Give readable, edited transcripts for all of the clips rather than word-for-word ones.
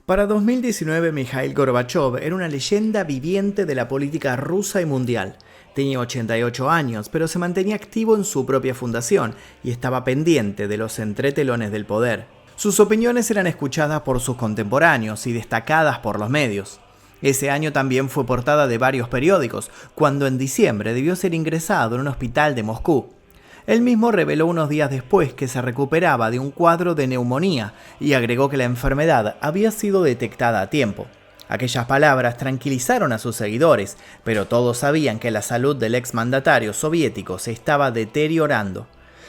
Para 2019, Mikhail Gorbachev era una leyenda viviente de la política rusa y mundial. Tenía 88 años, pero se mantenía activo en su propia fundación y estaba pendiente de los entretelones del poder. Sus opiniones eran escuchadas por sus contemporáneos y destacadas por los medios. Ese año también fue portada de varios periódicos, cuando en diciembre debió ser ingresado en un hospital de Moscú. Él mismo reveló unos días después que se recuperaba de un cuadro de neumonía y agregó que la enfermedad había sido detectada a tiempo. Aquellas palabras tranquilizaron a sus seguidores, pero todos sabían que la salud del exmandatario soviético se estaba deteriorando.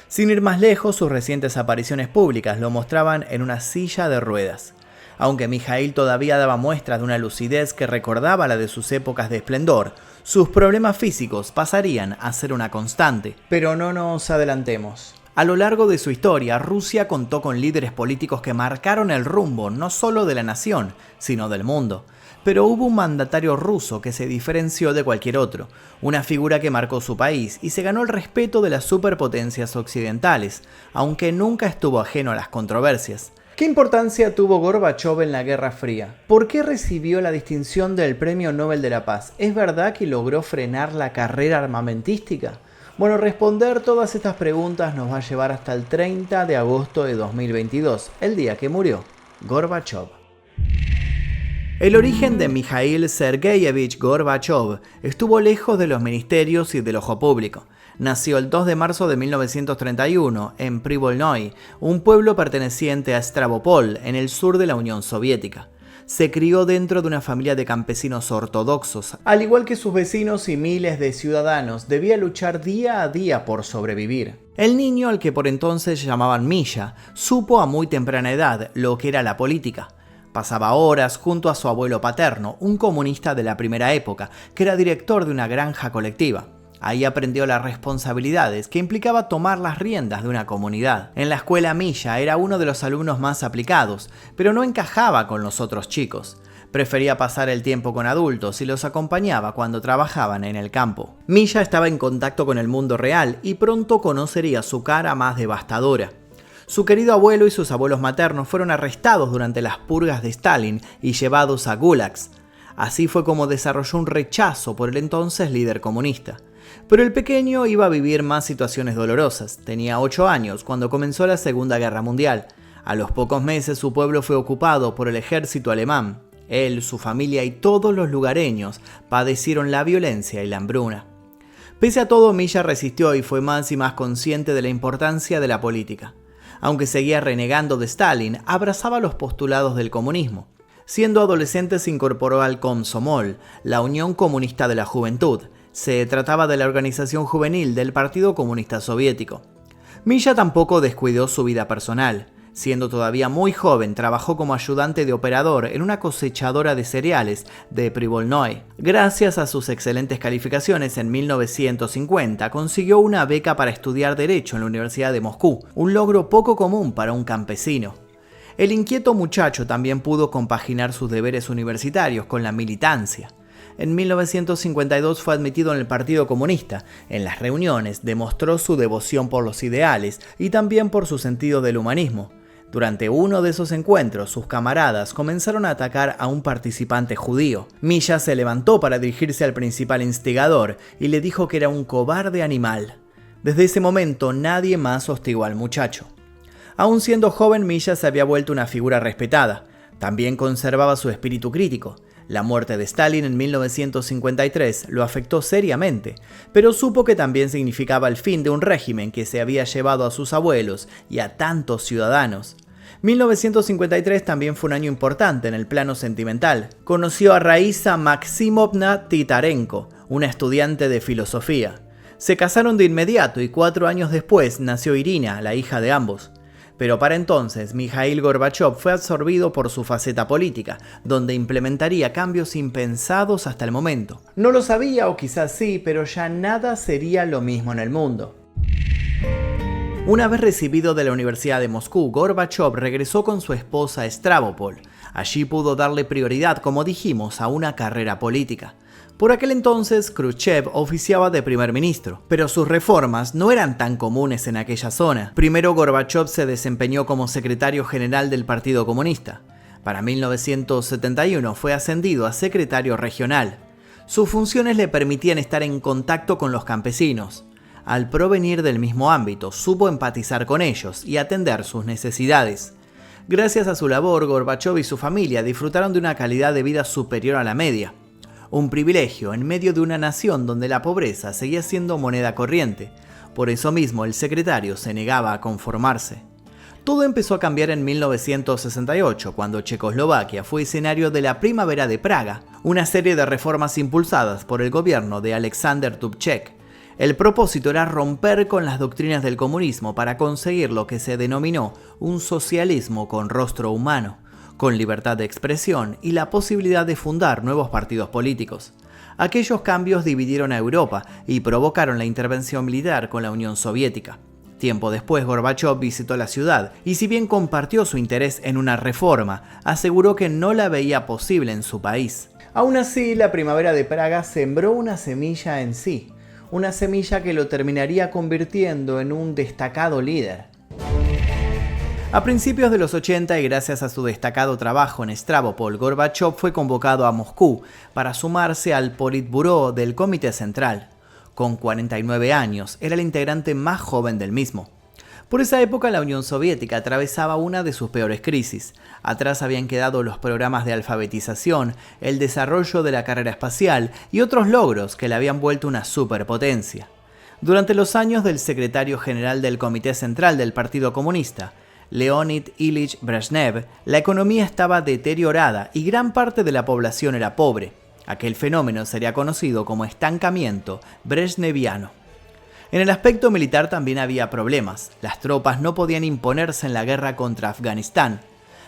Sin ir más lejos, sus recientes apariciones públicas lo mostraban en una silla de ruedas. Aunque Mikhail todavía daba muestras de una lucidez que recordaba la de sus épocas de esplendor, sus problemas físicos pasarían a ser una constante. Pero no nos adelantemos. A lo largo de su historia, Rusia contó con líderes políticos que marcaron el rumbo no solo de la nación, sino del mundo. Pero hubo un mandatario ruso que se diferenció de cualquier otro, una figura que marcó su país y se ganó el respeto de las superpotencias occidentales, aunque nunca estuvo ajeno a las controversias. ¿Qué importancia tuvo Gorbachev en la Guerra Fría? ¿Por qué recibió la distinción del Premio Nobel de la Paz? ¿Es verdad que logró frenar la carrera armamentística? Bueno, responder todas estas preguntas nos va a llevar hasta el 30 de agosto de 2022, el día que murió Gorbachev. El origen de Mikhail Sergeyevich Gorbachev estuvo lejos de los ministerios y del ojo público. Nació el 2 de marzo de 1931 en Privolnoy, un pueblo perteneciente a Stavropol, en el sur de la Unión Soviética. Se crió dentro de una familia de campesinos ortodoxos. Al igual que sus vecinos y miles de ciudadanos, debía luchar día a día por sobrevivir. El niño, al que por entonces llamaban Misha, supo a muy temprana edad lo que era la política. Pasaba horas junto a su abuelo paterno, un comunista de la primera época, que era director de una granja colectiva. Ahí aprendió las responsabilidades que implicaba tomar las riendas de una comunidad. En la escuela Misha era uno de los alumnos más aplicados, pero no encajaba con los otros chicos. Prefería pasar el tiempo con adultos y los acompañaba cuando trabajaban en el campo. Misha estaba en contacto con el mundo real y pronto conocería su cara más devastadora. Su querido abuelo y sus abuelos maternos fueron arrestados durante las purgas de Stalin y llevados a gulags. Así fue como desarrolló un rechazo por el entonces líder comunista. Pero el pequeño iba a vivir más situaciones dolorosas. Tenía 8 años cuando comenzó la Segunda Guerra Mundial. A los pocos meses su pueblo fue ocupado por el ejército alemán. Él, su familia y todos los lugareños padecieron la violencia y la hambruna. Pese a todo, Misha resistió y fue más y más consciente de la importancia de la política. Aunque seguía renegando de Stalin, abrazaba los postulados del comunismo. Siendo adolescente se incorporó al Komsomol, la Unión Comunista de la Juventud. Se trataba de la organización juvenil del Partido Comunista Soviético. Misha tampoco descuidó su vida personal. Siendo todavía muy joven, trabajó como ayudante de operador en una cosechadora de cereales de Privolnoy. Gracias a sus excelentes calificaciones en 1950, consiguió una beca para estudiar Derecho en la Universidad de Moscú, un logro poco común para un campesino. El inquieto muchacho también pudo compaginar sus deberes universitarios con la militancia. En 1952 fue admitido en el Partido Comunista. En las reuniones demostró su devoción por los ideales y también por su sentido del humanismo. Durante uno de esos encuentros, sus camaradas comenzaron a atacar a un participante judío. Misha se levantó para dirigirse al principal instigador y le dijo que era un cobarde animal. Desde ese momento nadie más hostigó al muchacho. Aún siendo joven, Misha se había vuelto una figura respetada. También conservaba su espíritu crítico. La muerte de Stalin en 1953 lo afectó seriamente, pero supo que también significaba el fin de un régimen que se había llevado a sus abuelos y a tantos ciudadanos. 1953 también fue un año importante en el plano sentimental. Conoció a Raisa Maximovna Titarenko, una estudiante de filosofía. Se casaron de inmediato y 4 años después nació Irina, la hija de ambos. Pero para entonces, Mikhail Gorbachev fue absorbido por su faceta política, donde implementaría cambios impensados hasta el momento. No lo sabía, o quizás sí, pero ya nada sería lo mismo en el mundo. Una vez recibido de la Universidad de Moscú, Gorbachev regresó con su esposa a Stavropol. Allí pudo darle prioridad, como dijimos, a una carrera política. Por aquel entonces, Khrushchev oficiaba de primer ministro, pero sus reformas no eran tan comunes en aquella zona. Primero, Gorbachev se desempeñó como secretario general del Partido Comunista. Para 1971 fue ascendido a secretario regional. Sus funciones le permitían estar en contacto con los campesinos. Al provenir del mismo ámbito, supo empatizar con ellos y atender sus necesidades. Gracias a su labor, Gorbachov y su familia disfrutaron de una calidad de vida superior a la media. Un privilegio en medio de una nación donde la pobreza seguía siendo moneda corriente. Por eso mismo, el secretario se negaba a conformarse. Todo empezó a cambiar en 1968, cuando Checoslovaquia fue escenario de la Primavera de Praga, una serie de reformas impulsadas por el gobierno de Alexander Dubček. El propósito era romper con las doctrinas del comunismo para conseguir lo que se denominó un socialismo con rostro humano, con libertad de expresión y la posibilidad de fundar nuevos partidos políticos. Aquellos cambios dividieron a Europa y provocaron la intervención militar con la Unión Soviética. Tiempo después, Gorbachov visitó la ciudad y, si bien compartió su interés en una reforma, aseguró que no la veía posible en su país. Aún así, la Primavera de Praga sembró una semilla en sí, una semilla que lo terminaría convirtiendo en un destacado líder. A principios de los 80, y gracias a su destacado trabajo en Stavropol, Gorbachov fue convocado a Moscú para sumarse al Politburó del Comité Central. Con 49 años, era el integrante más joven del mismo. Por esa época, la Unión Soviética atravesaba una de sus peores crisis. Atrás habían quedado los programas de alfabetización, el desarrollo de la carrera espacial y otros logros que la habían vuelto una superpotencia. Durante los años del secretario general del Comité Central del Partido Comunista, Leonid Ilich Brezhnev, la economía estaba deteriorada y gran parte de la población era pobre. Aquel fenómeno sería conocido como estancamiento brezhneviano. En el aspecto militar también había problemas. Las tropas no podían imponerse en la guerra contra Afganistán.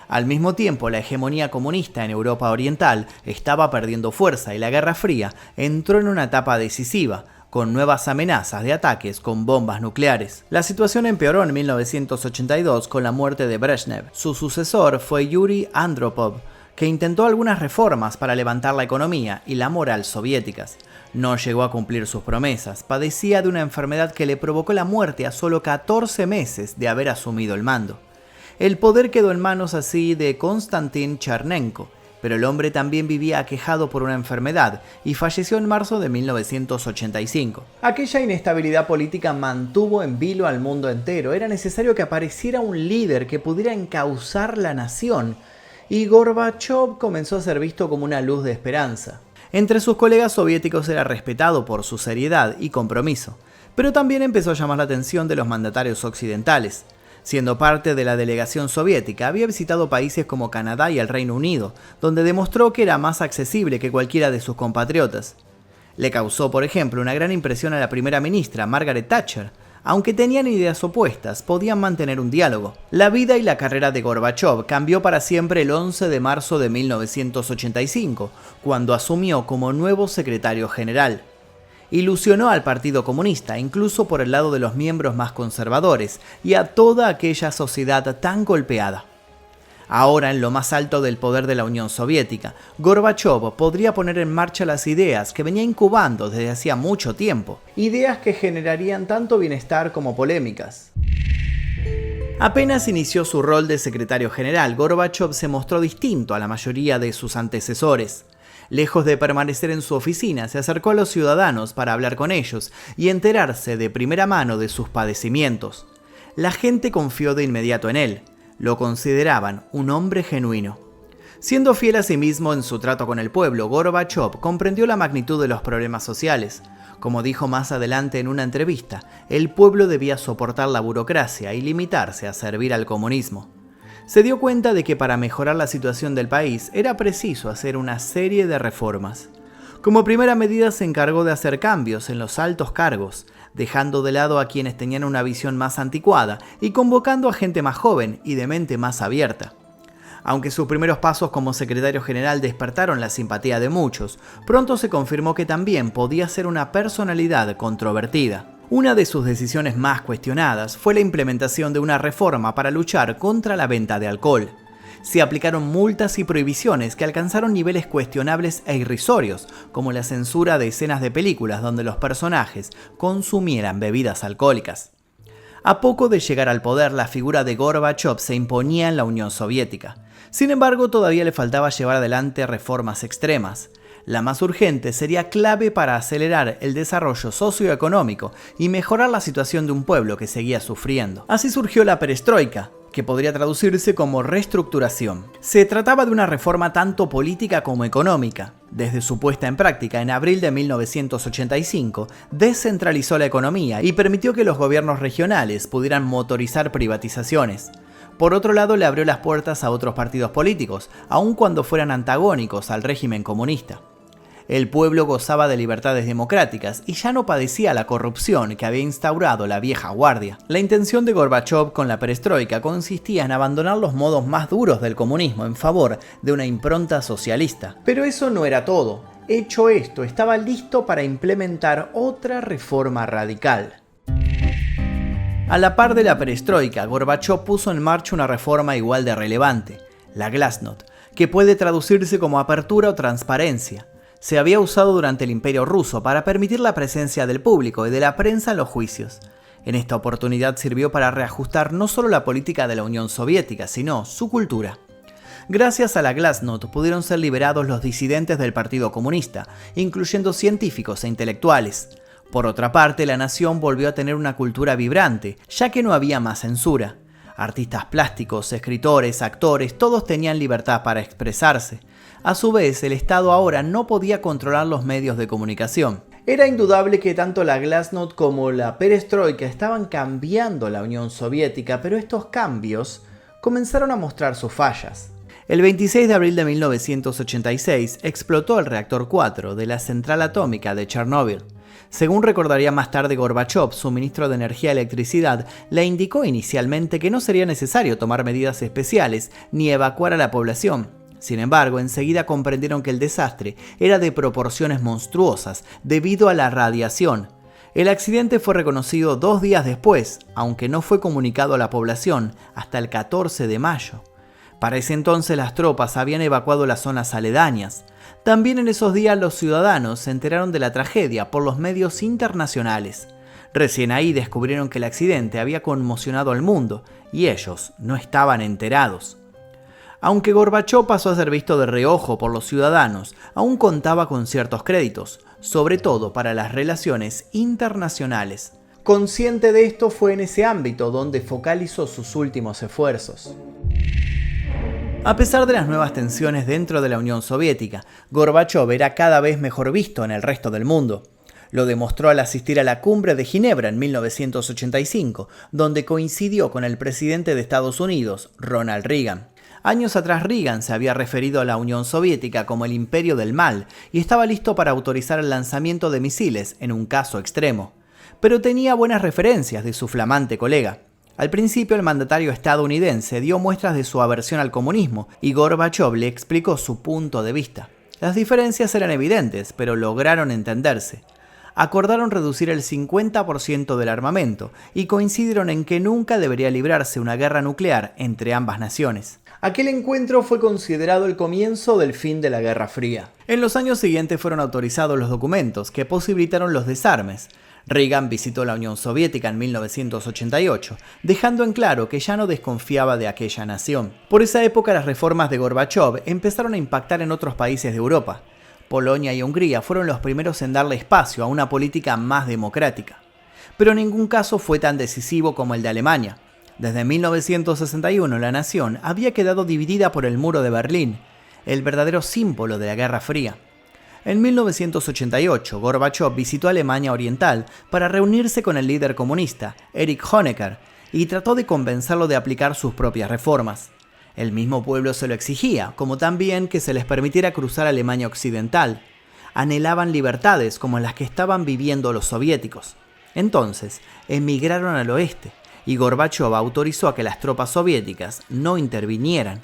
Al mismo tiempo, la hegemonía comunista en Europa Oriental estaba perdiendo fuerza y la Guerra Fría entró en una etapa decisiva, con nuevas amenazas de ataques con bombas nucleares. La situación empeoró en 1982 con la muerte de Brezhnev. Su sucesor fue Yuri Andropov, que intentó algunas reformas para levantar la economía y la moral soviéticas. No llegó a cumplir sus promesas, padecía de una enfermedad que le provocó la muerte a solo 14 meses de haber asumido el mando. El poder quedó en manos así de Konstantin Chernenko, pero el hombre también vivía aquejado por una enfermedad y falleció en marzo de 1985. Aquella inestabilidad política mantuvo en vilo al mundo entero. Era necesario que apareciera un líder que pudiera encauzar la nación, y Gorbachov comenzó a ser visto como una luz de esperanza. Entre sus colegas soviéticos era respetado por su seriedad y compromiso, pero también empezó a llamar la atención de los mandatarios occidentales. Siendo parte de la delegación soviética, había visitado países como Canadá y el Reino Unido, donde demostró que era más accesible que cualquiera de sus compatriotas. Le causó, por ejemplo, una gran impresión a la primera ministra, Margaret Thatcher. Aunque tenían ideas opuestas, podían mantener un diálogo. La vida y la carrera de Gorbachov cambió para siempre el 11 de marzo de 1985, cuando asumió como nuevo secretario general. Ilusionó al Partido Comunista, incluso por el lado de los miembros más conservadores, y a toda aquella sociedad tan golpeada. Ahora, en lo más alto del poder de la Unión Soviética, Gorbachov podría poner en marcha las ideas que venía incubando desde hacía mucho tiempo, ideas que generarían tanto bienestar como polémicas. Apenas inició su rol de secretario general, Gorbachov se mostró distinto a la mayoría de sus antecesores. Lejos de permanecer en su oficina, se acercó a los ciudadanos para hablar con ellos y enterarse de primera mano de sus padecimientos. La gente confió de inmediato en él. Lo consideraban un hombre genuino. Siendo fiel a sí mismo en su trato con el pueblo, Gorbachov comprendió la magnitud de los problemas sociales. Como dijo más adelante en una entrevista, el pueblo debía soportar la burocracia y limitarse a servir al comunismo. Se dio cuenta de que para mejorar la situación del país era preciso hacer una serie de reformas. Como primera medida se encargó de hacer cambios en los altos cargos, dejando de lado a quienes tenían una visión más anticuada y convocando a gente más joven y de mente más abierta. Aunque sus primeros pasos como secretario general despertaron la simpatía de muchos, pronto se confirmó que también podía ser una personalidad controvertida. Una de sus decisiones más cuestionadas fue la implementación de una reforma para luchar contra la venta de alcohol. Se aplicaron multas y prohibiciones que alcanzaron niveles cuestionables e irrisorios, como la censura de escenas de películas donde los personajes consumieran bebidas alcohólicas. A poco de llegar al poder, la figura de Gorbachov se imponía en la Unión Soviética. Sin embargo, todavía le faltaba llevar adelante reformas extremas. La más urgente sería clave para acelerar el desarrollo socioeconómico y mejorar la situación de un pueblo que seguía sufriendo. Así surgió la perestroika, que podría traducirse como reestructuración. Se trataba de una reforma tanto política como económica. Desde su puesta en práctica en abril de 1985, descentralizó la economía y permitió que los gobiernos regionales pudieran motorizar privatizaciones. Por otro lado, le abrió las puertas a otros partidos políticos, aun cuando fueran antagónicos al régimen comunista. El pueblo gozaba de libertades democráticas y ya no padecía la corrupción que había instaurado la vieja guardia. La intención de Gorbachov con la perestroika consistía en abandonar los modos más duros del comunismo en favor de una impronta socialista. Pero eso no era todo. Hecho esto, estaba listo para implementar otra reforma radical. A la par de la perestroika, Gorbachov puso en marcha una reforma igual de relevante, la Glasnost, que puede traducirse como apertura o transparencia. Se había usado durante el Imperio Ruso para permitir la presencia del público y de la prensa en los juicios. En esta oportunidad sirvió para reajustar no solo la política de la Unión Soviética, sino su cultura. Gracias a la Glasnost pudieron ser liberados los disidentes del Partido Comunista, incluyendo científicos e intelectuales. Por otra parte, la nación volvió a tener una cultura vibrante, ya que no había más censura. Artistas plásticos, escritores, actores, todos tenían libertad para expresarse. A su vez, el Estado ahora no podía controlar los medios de comunicación. Era indudable que tanto la Glasnost como la perestroika estaban cambiando la Unión Soviética, pero estos cambios comenzaron a mostrar sus fallas. El 26 de abril de 1986 explotó el reactor 4 de la central atómica de Chernóbil. Según recordaría más tarde Gorbachov, su ministro de Energía y Electricidad le indicó inicialmente que no sería necesario tomar medidas especiales ni evacuar a la población. Sin embargo, enseguida comprendieron que el desastre era de proporciones monstruosas debido a la radiación. El accidente fue reconocido 2 días después, aunque no fue comunicado a la población hasta el 14 de mayo. Para ese entonces las tropas habían evacuado las zonas aledañas. También en esos días los ciudadanos se enteraron de la tragedia por los medios internacionales. Recién ahí descubrieron que el accidente había conmocionado al mundo y ellos no estaban enterados. Aunque Gorbachov pasó a ser visto de reojo por los ciudadanos, aún contaba con ciertos créditos, sobre todo para las relaciones internacionales. Consciente de esto, fue en ese ámbito donde focalizó sus últimos esfuerzos. A pesar de las nuevas tensiones dentro de la Unión Soviética, Gorbachov era cada vez mejor visto en el resto del mundo. Lo demostró al asistir a la Cumbre de Ginebra en 1985, donde coincidió con el presidente de Estados Unidos, Ronald Reagan. Años atrás Reagan se había referido a la Unión Soviética como el imperio del mal y estaba listo para autorizar el lanzamiento de misiles en un caso extremo. Pero tenía buenas referencias de su flamante colega. Al principio el mandatario estadounidense dio muestras de su aversión al comunismo y Gorbachov le explicó su punto de vista. Las diferencias eran evidentes, pero lograron entenderse. Acordaron reducir el 50% del armamento y coincidieron en que nunca debería librarse una guerra nuclear entre ambas naciones. Aquel encuentro fue considerado el comienzo del fin de la Guerra Fría. En los años siguientes fueron autorizados los documentos que posibilitaron los desarmes. Reagan visitó la Unión Soviética en 1988, dejando en claro que ya no desconfiaba de aquella nación. Por esa época las reformas de Gorbachov empezaron a impactar en otros países de Europa. Polonia y Hungría fueron los primeros en darle espacio a una política más democrática. Pero ningún caso fue tan decisivo como el de Alemania. Desde 1961 la nación había quedado dividida por el Muro de Berlín, el verdadero símbolo de la Guerra Fría. En 1988, Gorbachov visitó Alemania Oriental para reunirse con el líder comunista, Erich Honecker, y trató de convencerlo de aplicar sus propias reformas. El mismo pueblo se lo exigía, como también que se les permitiera cruzar Alemania Occidental. Anhelaban libertades como las que estaban viviendo los soviéticos. Entonces, emigraron al oeste, y Gorbachov autorizó a que las tropas soviéticas no intervinieran.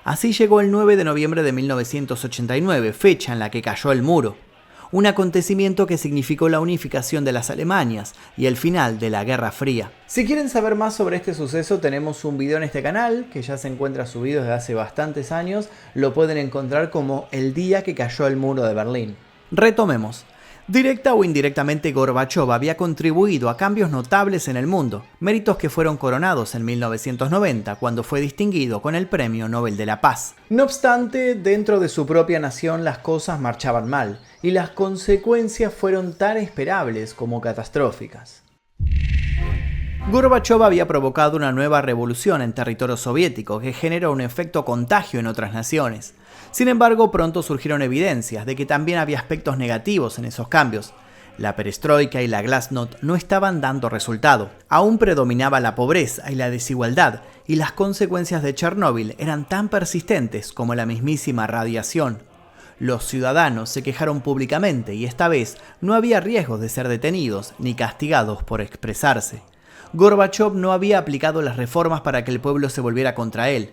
Así llegó el 9 de noviembre de 1989, fecha en la que cayó el muro. Un acontecimiento que significó la unificación de las Alemanias y el final de la Guerra Fría. Si quieren saber más sobre este suceso, tenemos un video en este canal que ya se encuentra subido desde hace bastantes años. Lo pueden encontrar como El día que cayó el muro de Berlín. Retomemos. Directa o indirectamente, Gorbachov había contribuido a cambios notables en el mundo, méritos que fueron coronados en 1990 cuando fue distinguido con el Premio Nobel de la Paz. No obstante, dentro de su propia nación las cosas marchaban mal y las consecuencias fueron tan esperables como catastróficas. Gorbachov había provocado una nueva revolución en territorio soviético que generó un efecto contagio en otras naciones. Sin embargo, pronto surgieron evidencias de que también había aspectos negativos en esos cambios. La perestroika y la glasnost no estaban dando resultado. Aún predominaba la pobreza y la desigualdad, y las consecuencias de Chernóbil eran tan persistentes como la mismísima radiación. Los ciudadanos se quejaron públicamente y esta vez no había riesgos de ser detenidos ni castigados por expresarse. Gorbachov no había aplicado las reformas para que el pueblo se volviera contra él.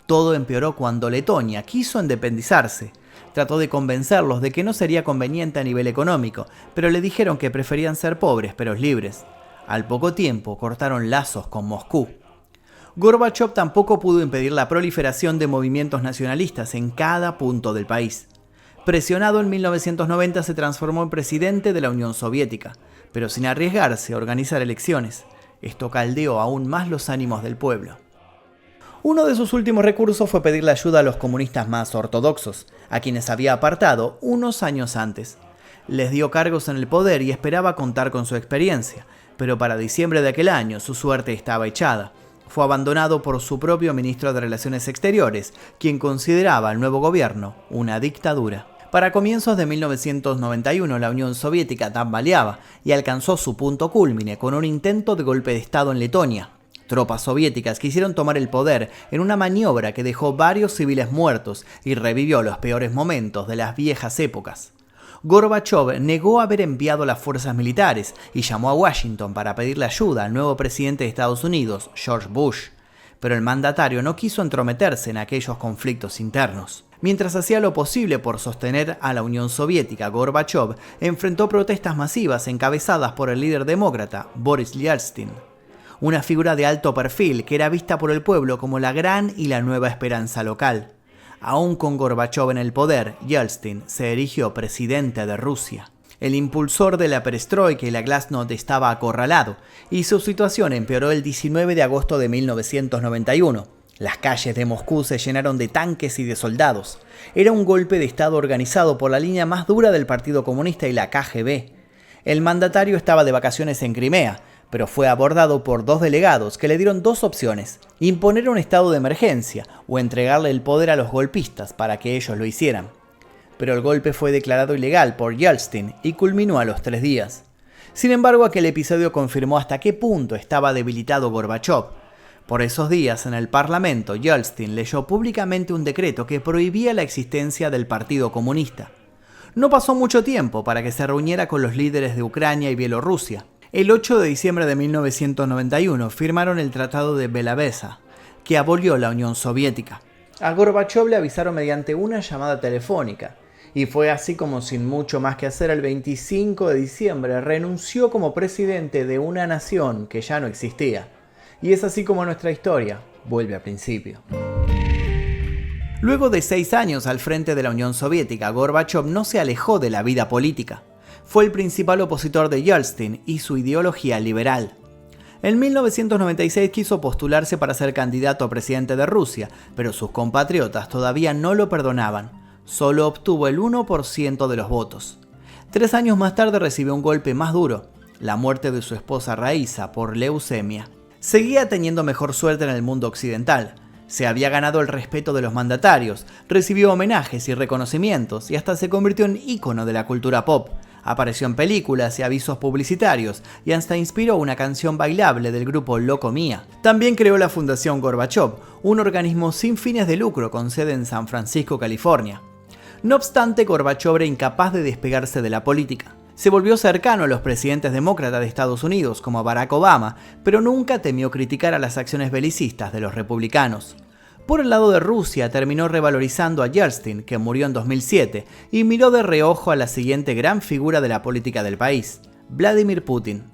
Todo empeoró cuando Letonia quiso independizarse. Trató de convencerlos de que no sería conveniente a nivel económico, pero le dijeron que preferían ser pobres pero libres. Al poco tiempo cortaron lazos con Moscú. Gorbachov tampoco pudo impedir la proliferación de movimientos nacionalistas en cada punto del país. Presionado en 1990 se transformó en presidente de la Unión Soviética, pero sin arriesgarse a organizar elecciones. Esto caldeó aún más los ánimos del pueblo. Uno de sus últimos recursos fue pedirle ayuda a los comunistas más ortodoxos, a quienes había apartado unos años antes. Les dio cargos en el poder y esperaba contar con su experiencia, pero para diciembre de aquel año su suerte estaba echada. Fue abandonado por su propio ministro de Relaciones Exteriores, quien consideraba al nuevo gobierno una dictadura. Para comienzos de 1991 la Unión Soviética tambaleaba y alcanzó su punto cúlmine con un intento de golpe de Estado en Letonia. Tropas soviéticas quisieron tomar el poder en una maniobra que dejó varios civiles muertos y revivió los peores momentos de las viejas épocas. Gorbachov negó haber enviado las fuerzas militares y llamó a Washington para pedirle ayuda al nuevo presidente de Estados Unidos, George Bush, pero el mandatario no quiso entrometerse en aquellos conflictos internos. Mientras hacía lo posible por sostener a la Unión Soviética, Gorbachov enfrentó protestas masivas encabezadas por el líder demócrata, Boris Yeltsin, una figura de alto perfil que era vista por el pueblo como la gran y la nueva esperanza local. Aún con Gorbachov en el poder, Yeltsin se erigió presidente de Rusia. El impulsor de la perestroika y la glasnost estaba acorralado, y su situación empeoró el 19 de agosto de 1991. Las calles de Moscú se llenaron de tanques y de soldados. Era un golpe de Estado organizado por la línea más dura del Partido Comunista y la KGB. El mandatario estaba de vacaciones en Crimea, pero fue abordado por dos delegados que le dieron dos opciones: imponer un estado de emergencia o entregarle el poder a los golpistas para que ellos lo hicieran. Pero el golpe fue declarado ilegal por Yeltsin y culminó a los 3 días. Sin embargo, aquel episodio confirmó hasta qué punto estaba debilitado Gorbachov. Por esos días, en el Parlamento, Yeltsin leyó públicamente un decreto que prohibía la existencia del Partido Comunista. No pasó mucho tiempo para que se reuniera con los líderes de Ucrania y Bielorrusia. El 8 de diciembre de 1991 firmaron el Tratado de Belaveza, que abolió la Unión Soviética. A Gorbachov le avisaron mediante una llamada telefónica, y fue así como, sin mucho más que hacer, el 25 de diciembre renunció como presidente de una nación que ya no existía. Y es así como nuestra historia vuelve al principio. Luego de 6 años al frente de la Unión Soviética, Gorbachov no se alejó de la vida política. Fue el principal opositor de Yeltsin y su ideología liberal. En 1996 quiso postularse para ser candidato a presidente de Rusia, pero sus compatriotas todavía no lo perdonaban. Solo obtuvo el 1% de los votos. 3 años más tarde recibió un golpe más duro: la muerte de su esposa Raisa por leucemia. Seguía teniendo mejor suerte en el mundo occidental. Se había ganado el respeto de los mandatarios, recibió homenajes y reconocimientos y hasta se convirtió en ícono de la cultura pop. Apareció en películas y avisos publicitarios y hasta inspiró una canción bailable del grupo Loco Mía. También creó la Fundación Gorbachov, un organismo sin fines de lucro con sede en San Francisco, California. No obstante, Gorbachov era incapaz de despegarse de la política. Se volvió cercano a los presidentes demócratas de Estados Unidos, como Barack Obama, pero nunca temió criticar a las acciones belicistas de los republicanos. Por el lado de Rusia, terminó revalorizando a Yeltsin, que murió en 2007, y miró de reojo a la siguiente gran figura de la política del país, Vladimir Putin.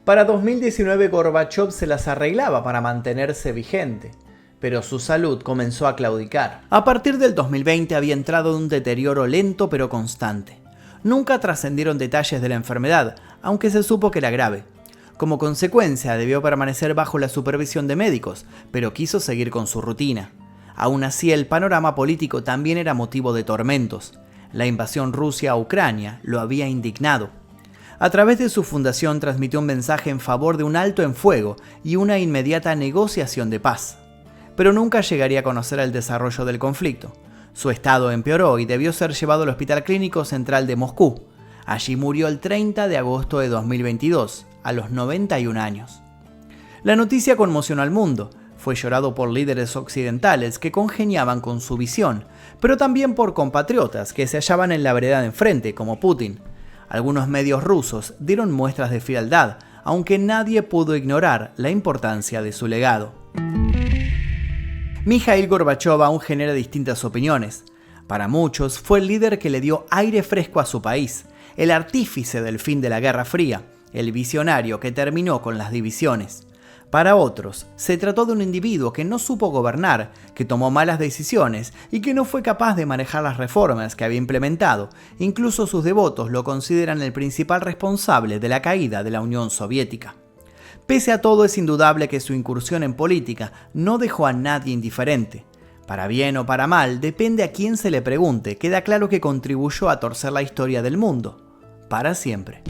Para 2019, Gorbachov se las arreglaba para mantenerse vigente, pero su salud comenzó a claudicar. A partir del 2020 había entrado en un deterioro lento pero constante. Nunca trascendieron detalles de la enfermedad, aunque se supo que era grave. Como consecuencia, debió permanecer bajo la supervisión de médicos, pero quiso seguir con su rutina. Aún así, el panorama político también era motivo de tormentos. La invasión rusa a Ucrania lo había indignado. A través de su fundación transmitió un mensaje en favor de un alto en fuego y una inmediata negociación de paz. Pero nunca llegaría a conocer el desarrollo del conflicto. Su estado empeoró y debió ser llevado al Hospital Clínico Central de Moscú. Allí murió el 30 de agosto de 2022, a los 91 años. La noticia conmocionó al mundo. Fue llorado por líderes occidentales que congeniaban con su visión, pero también por compatriotas que se hallaban en la vereda de enfrente, como Putin. Algunos medios rusos dieron muestras de frialdad, aunque nadie pudo ignorar la importancia de su legado. Mikhail Gorbachov aún genera distintas opiniones. Para muchos fue el líder que le dio aire fresco a su país, el artífice del fin de la Guerra Fría, el visionario que terminó con las divisiones. Para otros, se trató de un individuo que no supo gobernar, que tomó malas decisiones y que no fue capaz de manejar las reformas que había implementado. Incluso sus devotos lo consideran el principal responsable de la caída de la Unión Soviética. Pese a todo, es indudable que su incursión en política no dejó a nadie indiferente. Para bien o para mal, depende a quién se le pregunte, queda claro que contribuyó a torcer la historia del mundo, para siempre.